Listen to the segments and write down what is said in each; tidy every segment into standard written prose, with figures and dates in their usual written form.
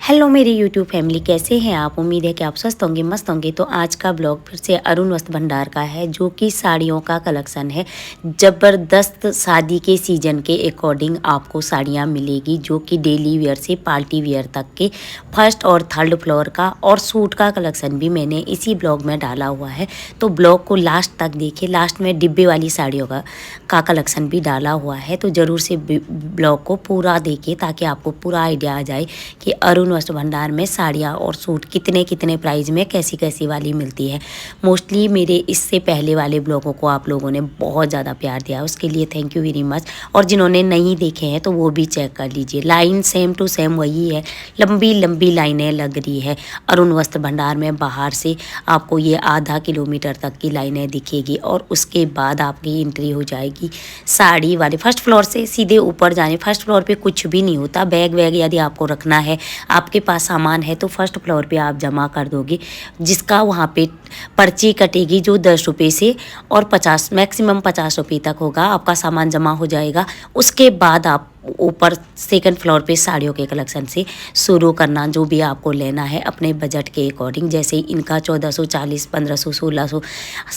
Hello मेरी YouTube family, कैसे हैं आप। उम्मीद है कि आप स्वस्थ होंगे, मस्त होंगे। तो आज का ब्लॉग फिर से अरुण वस्त्र भंडार का है, जो कि साड़ियों का कलेक्शन है। ज़बरदस्त शादी के सीज़न के अकॉर्डिंग आपको साड़ियां मिलेगी, जो कि डेली वेयर से पार्टी वेयर तक के फर्स्ट और थर्ड फ्लोर का और सूट का कलेक्शन भी मैंने इसी ब्लॉग में डाला हुआ है। तो ब्लॉग को लास्ट तक देखिए, लास्ट में डिब्बे वाली साड़ियों का कलेक्शन भी डाला हुआ है। तो ज़रूर से ब्लॉग को पूरा देखिए, ताकि आपको पूरा आइडिया आ जाए कि अरुण वस्त्र भंडार में साड़ियाँ और सूट कितने कितने प्राइस में कैसी कैसी वाली मिलती है। मोस्टली मेरे इससे पहले वाले ब्लॉगों को आप लोगों ने बहुत ज़्यादा प्यार दिया, उसके लिए थैंक यू वेरी मच। और जिन्होंने नहीं देखे हैं तो वो भी चेक कर लीजिए। लाइन सेम टू सेम वही है, लंबी लंबी लाइनें लग रही है अरुण वस्त्र भंडार में। बाहर से आपको ये आधा किलोमीटर तक की लाइनें दिखेगी और उसके बाद आपकी एंट्री हो जाएगी साड़ी वाले। फर्स्ट फ्लोर से सीधे ऊपर जाने, फर्स्ट फ्लोर पे कुछ भी नहीं होता। बैग वैग यदि आपको रखना है, आपके पास सामान है, तो फर्स्ट फ्लोर पे आप जमा कर दोगे, जिसका वहाँ पे पर्ची कटेगी जो 10 रुपये से और 50 मैक्सिमम 50 रुपये तक होगा। आपका सामान जमा हो जाएगा। उसके बाद आप ऊपर सेकंड फ्लोर पे साड़ियों के कलेक्शन से शुरू करना, जो भी आपको लेना है अपने बजट के अकॉर्डिंग। जैसे इनका 1440, 1500, 1600,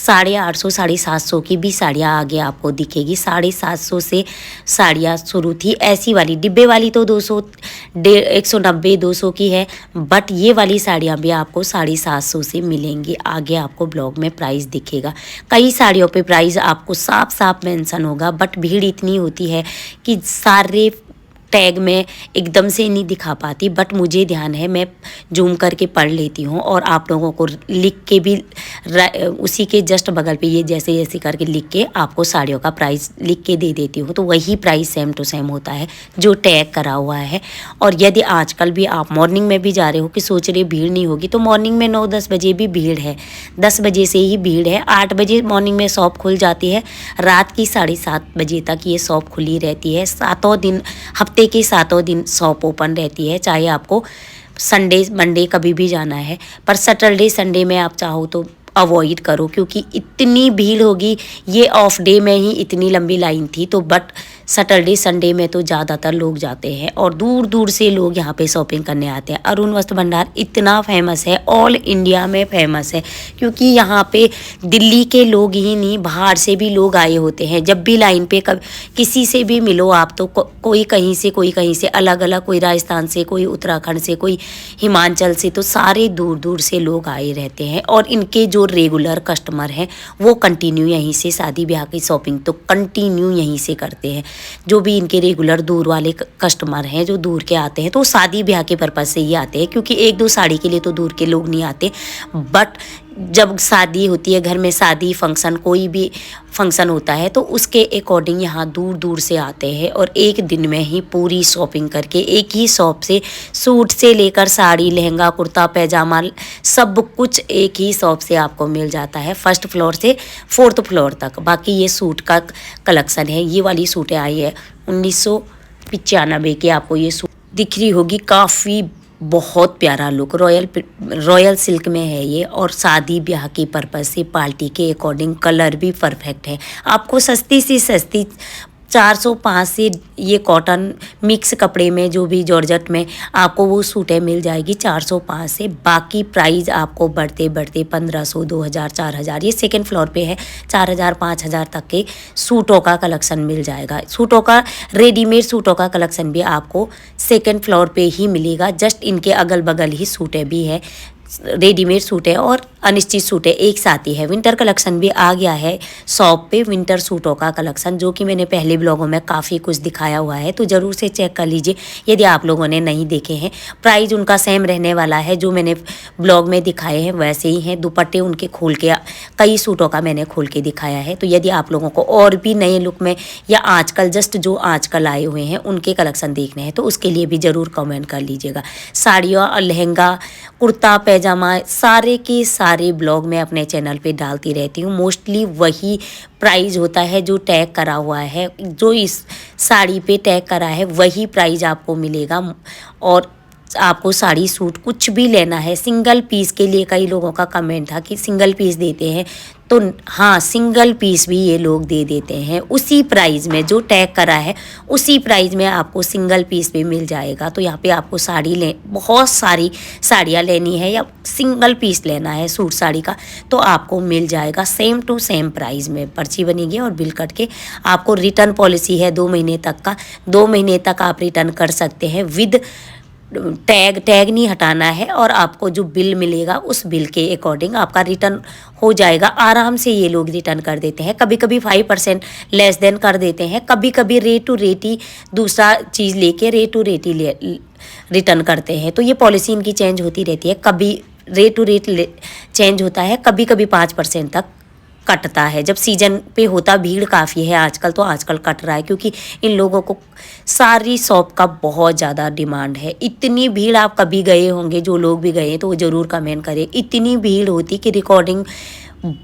850, 750 की भी साड़ियाँ आगे आपको दिखेगी। 750 से साड़ियाँ शुरू थी। ऐसी वाली डिब्बे वाली तो 200, 190, 200 की है, बट ये वाली साड़ियाँ भी आपको 750 से मिलेंगी। आगे आपको ब्लॉग में प्राइस दिखेगा। कई साड़ियों पे प्राइस आपको साफ साफ मेंशन होगा, बट भीड़ इतनी होती है कि सारे टैग में एकदम से नहीं दिखा पाती। बट मुझे ध्यान है, मैं जूम करके पढ़ लेती हूँ और आप लोगों को लिख के भी उसी के जस्ट बगल पे ये जैसे जैसे करके लिख के आपको साड़ियों का प्राइस लिख के दे देती हूँ। तो वही प्राइस सेम टू सेम होता है जो टैग करा हुआ है। और यदि आजकल भी आप मॉर्निंग में भी जा रहे हो कि सोच रहे भीड़ नहीं होगी, तो मॉर्निंग में 9-10 बजे भी भीड़ है। 10 बजे से ही भीड़ है। 8 बजे मॉर्निंग में शॉप खुल जाती है। रात की 7:30 बजे तक ये शॉप खुली रहती है। सातों दिन, हफ्ते के सातों दिन शॉप ओपन रहती है। चाहे आपको संडे मंडे कभी भी जाना है, पर सैटरडे संडे में आप चाहो तो अवॉइड करो, क्योंकि इतनी भीड़ होगी। ये ऑफ डे में ही इतनी लंबी लाइन थी, तो बट सैटरडे संडे में तो ज़्यादातर लोग जाते हैं और दूर दूर से लोग यहाँ पे शॉपिंग करने आते हैं। अरुण वस्त्र भंडार इतना फेमस है, ऑल इंडिया में फेमस है, क्योंकि यहाँ पे दिल्ली के लोग ही नहीं, बाहर से भी लोग आए होते हैं। जब भी लाइन पे किसी से भी मिलो आप, तो कोई कहीं से, कोई कहीं से, अलग अलग, कोई राजस्थान से, कोई उत्तराखंड से, कोई हिमाचल से, तो सारे दूर दूर से लोग आए रहते हैं। और इनके जो रेगुलर कस्टमर हैं वो कंटिन्यू यहीं से शादी ब्याह की शॉपिंग तो कंटिन्यू यहीं से करते हैं। जो भी इनके रेगुलर दूर वाले कस्टमर हैं, जो दूर के आते हैं, तो शादी ब्याह के पर्पज़ से ही आते हैं, क्योंकि 1-2 साड़ी के लिए तो दूर के लोग नहीं आते। बट जब शादी होती है घर में, शादी फंक्शन, कोई भी फंक्शन होता है, तो उसके अकॉर्डिंग यहाँ दूर दूर से आते हैं और एक दिन में ही पूरी शॉपिंग करके एक ही शॉप से सूट से लेकर साड़ी, लहंगा, कुर्ता, पैजामा, सब कुछ एक ही शॉप से आपको मिल जाता है, फर्स्ट फ्लोर से 4th फ्लोर तक। बाकी ये सूट का कलेक्शन है। ये वाली सूटें आई है 1995 की, आपको ये सूट दिख रही होगी। काफ़ी बहुत प्यारा लुक, रॉयल सिल्क में है ये, और शादी ब्याह के पर्पज़ से पार्टी के अकॉर्डिंग कलर भी परफेक्ट है। आपको सस्ती से सस्ती 405 से ये कॉटन मिक्स कपड़े में, जो भी जॉर्जेट में, आपको वो सूटें मिल जाएगी 405 से। बाकी प्राइस आपको बढ़ते बढ़ते 1500, 2000, 4000, ये सेकंड फ्लोर पे है, 4000, 5000 तक के सूटों का कलेक्शन मिल जाएगा। सूटों का, रेडीमेड सूटों का कलेक्शन भी आपको सेकंड फ्लोर पे ही मिलेगा। जस्ट इनके अगल बगल ही सूटें भी है, रेडीमेड सूट है और अनिश्चित सूट है, एक साथ ही है। विंटर कलेक्शन भी आ गया है शॉप पे, विंटर सूटों का कलेक्शन, जो कि मैंने पहले ब्लॉगों में काफ़ी कुछ दिखाया हुआ है, तो ज़रूर से चेक कर लीजिए यदि आप लोगों ने नहीं देखे हैं। प्राइस उनका सेम रहने वाला है, जो मैंने ब्लॉग में दिखाए हैं वैसे ही हैं। दुपट्टे उनके खोल के, कई सूटों का मैंने खोल के दिखाया है। तो यदि आप लोगों को और भी नए लुक में, या आजकल जस्ट जो आजकल आए हुए हैं उनके कलेक्शन देखने हैं, तो उसके लिए भी ज़रूर कमेंट कर लीजिएगा। साड़ियाँ, लहंगा, कुर्ता, पैजामा, सारे के सारे ब्लॉग मैं अपने चैनल पे डालती रहती हूँ। मोस्टली वही प्राइस होता है जो टैग करा हुआ है, जो इस साड़ी पे टैग करा है वही प्राइस आपको मिलेगा। और आपको साड़ी सूट कुछ भी लेना है, सिंगल पीस के लिए कई लोगों का कमेंट था कि सिंगल पीस देते हैं, तो हाँ सिंगल पीस भी ये लोग दे देते हैं उसी प्राइस में, जो टैग करा है उसी प्राइस में आपको सिंगल पीस भी मिल जाएगा। तो यहाँ पे आपको साड़ी ले, बहुत सारी साड़ियाँ लेनी है या सिंगल पीस लेना है सूट साड़ी का, तो आपको मिल जाएगा सेम टू सेम प्राइस में। पर्ची बनेगी और बिल कट के आपको रिटर्न पॉलिसी है 2 महीने तक का, 2 महीने तक आप रिटर्न कर सकते हैं विद टैग नहीं हटाना है, और आपको जो बिल मिलेगा उस बिल के अकॉर्डिंग आपका रिटर्न हो जाएगा। आराम से ये लोग रिटर्न कर देते हैं, कभी कभी 5% लेस देन कर देते हैं, कभी कभी रेट टू रेट ही दूसरा चीज़ लेके रेट टू रेट ही रिटर्न करते हैं। तो ये पॉलिसी इनकी चेंज होती रहती है, कभी रेट टू रेट चेंज होता है, कभी कभी 5% तक कटता है। जब सीजन पे होता भीड़ काफ़ी है आजकल, तो आजकल कट रहा है क्योंकि इन लोगों को सारी शॉप का बहुत ज़्यादा डिमांड है। इतनी भीड़, आप कभी गए होंगे, जो लोग भी गए तो वो ज़रूर कमेंट करें, इतनी भीड़ होती कि रिकॉर्डिंग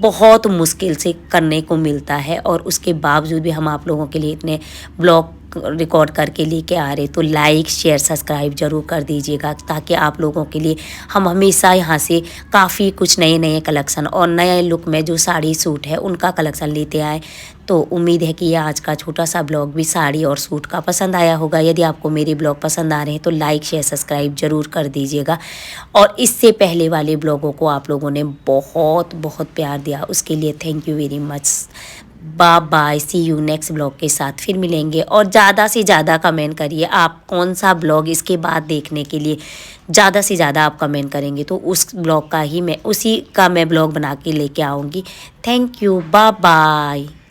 बहुत मुश्किल से करने को मिलता है, और उसके बावजूद भी हम आप लोगों के लिए इतने ब्लॉग रिकॉर्ड करके लेके आ रहे। तो लाइक शेयर सब्सक्राइब जरूर कर दीजिएगा, ताकि आप लोगों के लिए हम हमेशा यहाँ से काफ़ी कुछ नए नए कलेक्शन और नए लुक में जो साड़ी सूट है उनका कलेक्शन लेते आए। तो उम्मीद है कि ये आज का छोटा सा ब्लॉग भी साड़ी और सूट का पसंद आया होगा। यदि आपको मेरे ब्लॉग पसंद आ रहे हैं तो लाइक शेयर सब्सक्राइब जरूर कर दीजिएगा, और इससे पहले वाले ब्लॉगों को आप लोगों ने बहुत बहुत प्यार दिया, उसके लिए thank you very much. Bye bye, see you next blog के साथ फिर मिलेंगे। और ज़्यादा से ज़्यादा कमेंट करिए, आप कौन सा ब्लॉग इसके बाद देखने के लिए ज़्यादा से ज़्यादा आप कमेंट करेंगे तो उस ब्लॉग का ही मैं, उसी का मैं ब्लॉग बना के लेके आऊँगी। Thank you, bye bye.